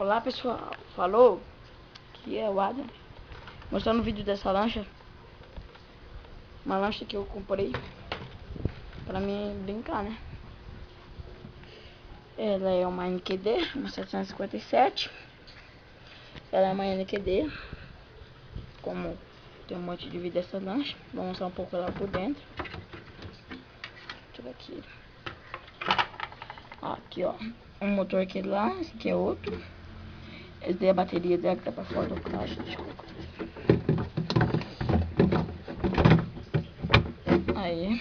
Olá pessoal, falou, que é o Adam, mostrando o vídeo dessa lancha. Uma lancha que eu comprei pra mim brincar, né? Ela é uma NQD, uma 757. Ela é uma NQD. Como tem um monte de vídeo dessa lancha, vou mostrar um pouco ela por dentro. Deixa eu ver aqui. Aqui ó, um motor aqui lá, esse aqui é outro. Esse daí é a bateria dela que tá pra fora do caixa. Deixa eu colocar. Aí,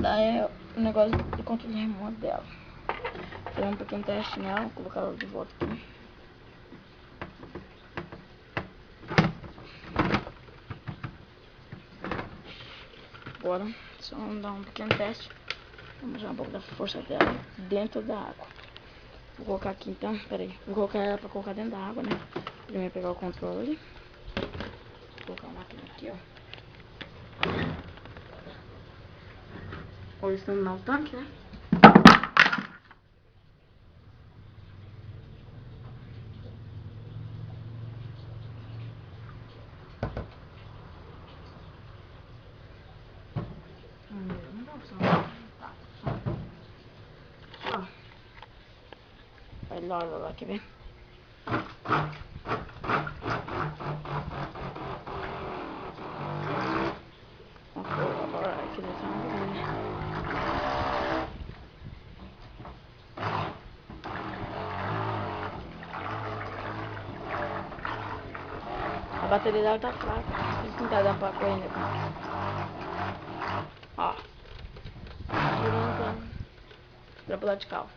daí é o negócio do controle remoto dela. Fazer um pequeno teste nela, vou colocar ela de volta aqui. Agora, só vamos dar um pequeno teste. Vamos usar um pouco da força dela dentro da água. Vou colocar aqui então, peraí. Vou colocar ela pra colocar dentro da água, né? Primeiro pegar o controle. Vou colocar a máquina aqui, ó. Olha, estamos no tanque, né? Vai lá, quer ver? Agora aqui dessa água, né? A bateria dela tá fraca. Isso não tá dando pra correr ainda. Ó. Tirando pra pular de carro.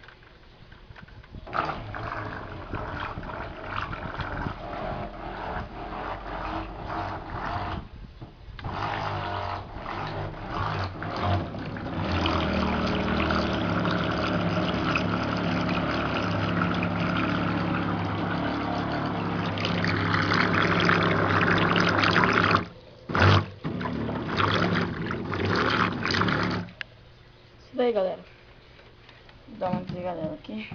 Isso daí, galera. Vou dar uma desligadela aqui.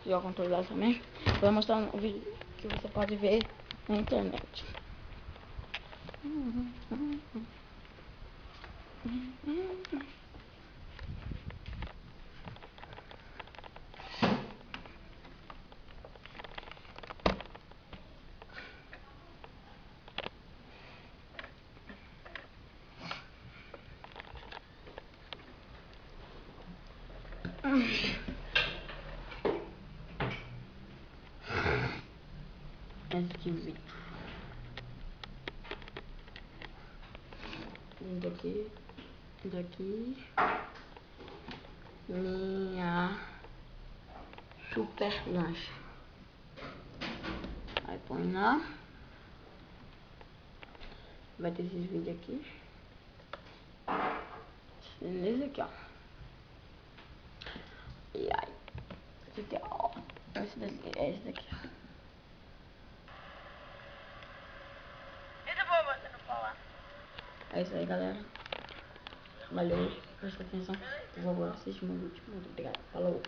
Jogar o controle dela também. Vou mostrar um vídeo que você pode ver na internet. Esse aqui é o vídeo. Daqui minha super lancha. Aí põe lá. Vai ter esses vídeos aqui. Beleza aqui, ó. E aí. Esse aqui, ó. Esse daqui. É isso aí, galera. Valeu. Presta atenção. Por favor, assiste meu vídeo. Muito obrigado. Falou.